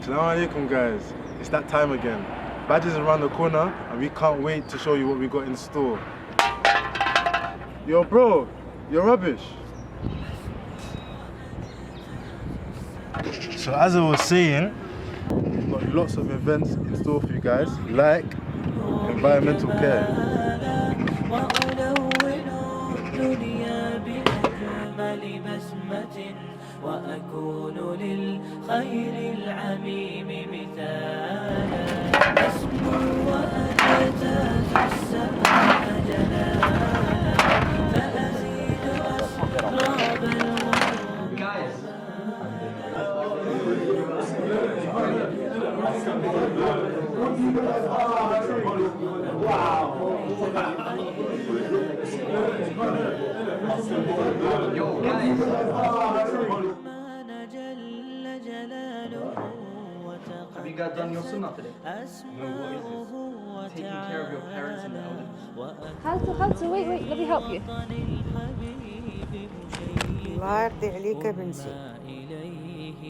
Assalamu alaikum guys, it's that time again. Badges is around the corner and we can't wait to show you what we got in store. Yo bro, you're rubbish. So as I was saying, we've got lots of events in store for you guys, like environmental care. وأكون للخير العميم مثالا أسمو وأتاز السماء جلالا فأزيد أسراب Have you guys done your sunnah today? No, what is this? Taking care of your parents and the elders. How to wait, let me help you. الله يرضي عليك يا بنتي.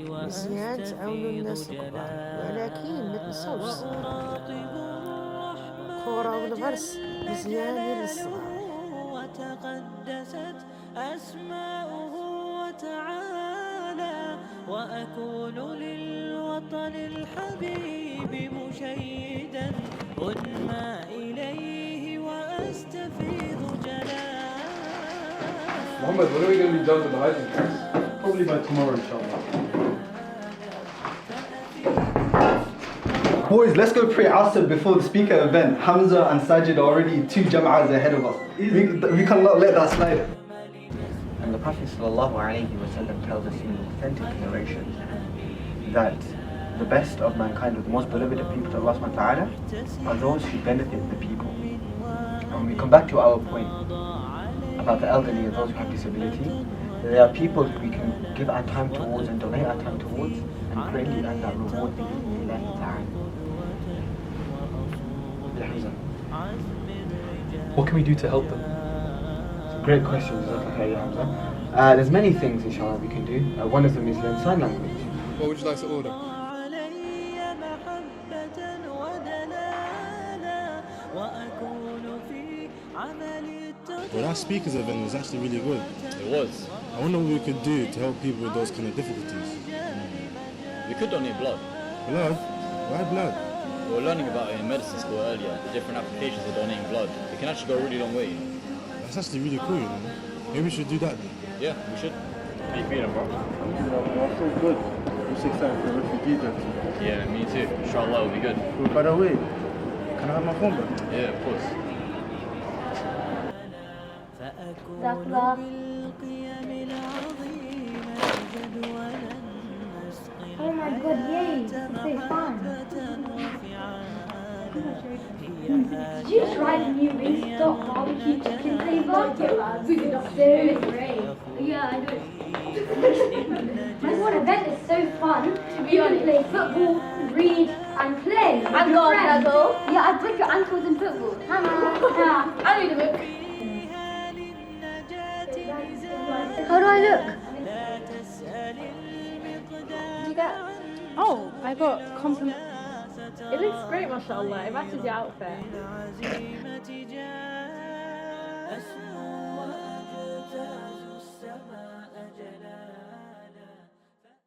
مزيان تعاونوا الناس الكبار ولكن ما تنساوش الكورة والغرس مزيانين للصغار. وتقدست أسماؤه وتعالى وأكون للوطن الحبيب مشيدا أنمى إليه وأستفيض جلالا. Muhammad, when are we going to be done with the lighting? Probably by tomorrow, inshallah. Boys, let's go pray Asr before the speaker event. Hamza and Sajid are already 2 jam'ahs ahead of us. We cannot let that slide. And the Prophet ﷺ tells us in authentic narration that the best of mankind, or the most beloved of people to Allah subhanahu wa ta'ala, are those who benefit the people. And we come back to our point about the elderly and those who have disability. There are people we can give our time towards and donate our time towards and greatly earn that reward bi'idhnillahi ta'ala. What can we do to help them? Great question, okay, Hamza. There's many things, inshallah, we can do. One of them is learn sign language. What would you like to order? Well, that speakers event was actually really good. It was. I wonder what we could do to help people with those kind of difficulties. We could donate blood. Blood? Why blood? We were learning about it in medicine school earlier, the different applications of donating blood. It can actually go a really long way. That's actually really cool, you know. Maybe we should do that then. Yeah, we should. How you feeling, bro? That's so good. I'm so excited for the refugee journey. Yeah, me too. Inshallah, it'll be good. Oh, by the way, can I have my phone back? Yeah, of course. Oh my god, yay! It's so fun. Did you try the new Wingstop barbecue chicken flavor? Yeah, we did upstairs. Great. Yeah, I do. This one event is so fun. You can play football, read, and play. And go ankle. Yeah, I break your ankles in football. Yeah, I need a book. How do I look? Did you get? Oh, I got compliment. It looks great, mashallah. It matches your outfit.